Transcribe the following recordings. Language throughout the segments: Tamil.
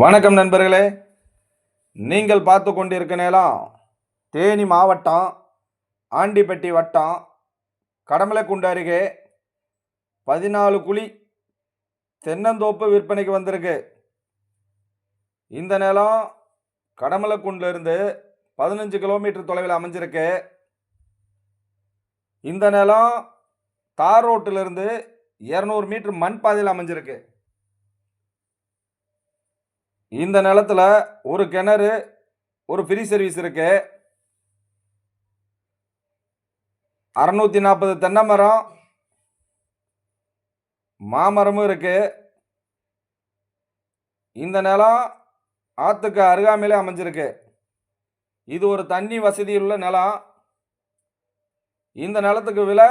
வணக்கம் நண்பர்களே. நீங்கள் பார்த்து கொண்டிருக்க நேரம் தேனி மாவட்டம் ஆண்டிப்பட்டி வட்டம் கடமலைக்குண்டு அருகே 14 குழி தென்னந்தோப்பு விற்பனைக்கு வந்திருக்கு. இந்த நிலம் கடமலைக்குண்டிலிருந்து 15 கிலோமீட்டர் தொலைவில் அமைஞ்சிருக்கு. இந்த நிலம் தார் ரோட்டிலிருந்து 200 மீட்டர் மண் பாதையில் அமைஞ்சிருக்கு. இந்த நிலத்துல ஒரு கிணறு, ஒரு ஃப்ரீ சர்வீஸ் இருக்கு. 640 தென்னை மரம், மாமரமும் இருக்கு. இந்த நிலம் ஆத்துக்கு அருகாமையிலே அமைஞ்சிருக்கு. இது ஒரு தண்ணி வசதியுள்ள நிலம். இந்த நிலத்துக்கு விலை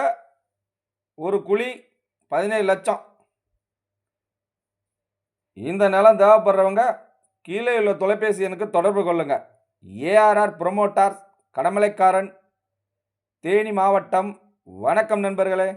ஒரு குழி 17 லட்சம். இந்த நிலம் தேவைப்படுறவங்க கீழே உள்ள தொலைபேசி எண்ணுக்கு தொடர்பு கொள்ளுங்க. ஏஆர்ஆர் ப்ரொமோட்டார்ஸ், கடமலைக்காரன், தேனி மாவட்டம். வணக்கம் நண்பர்களே.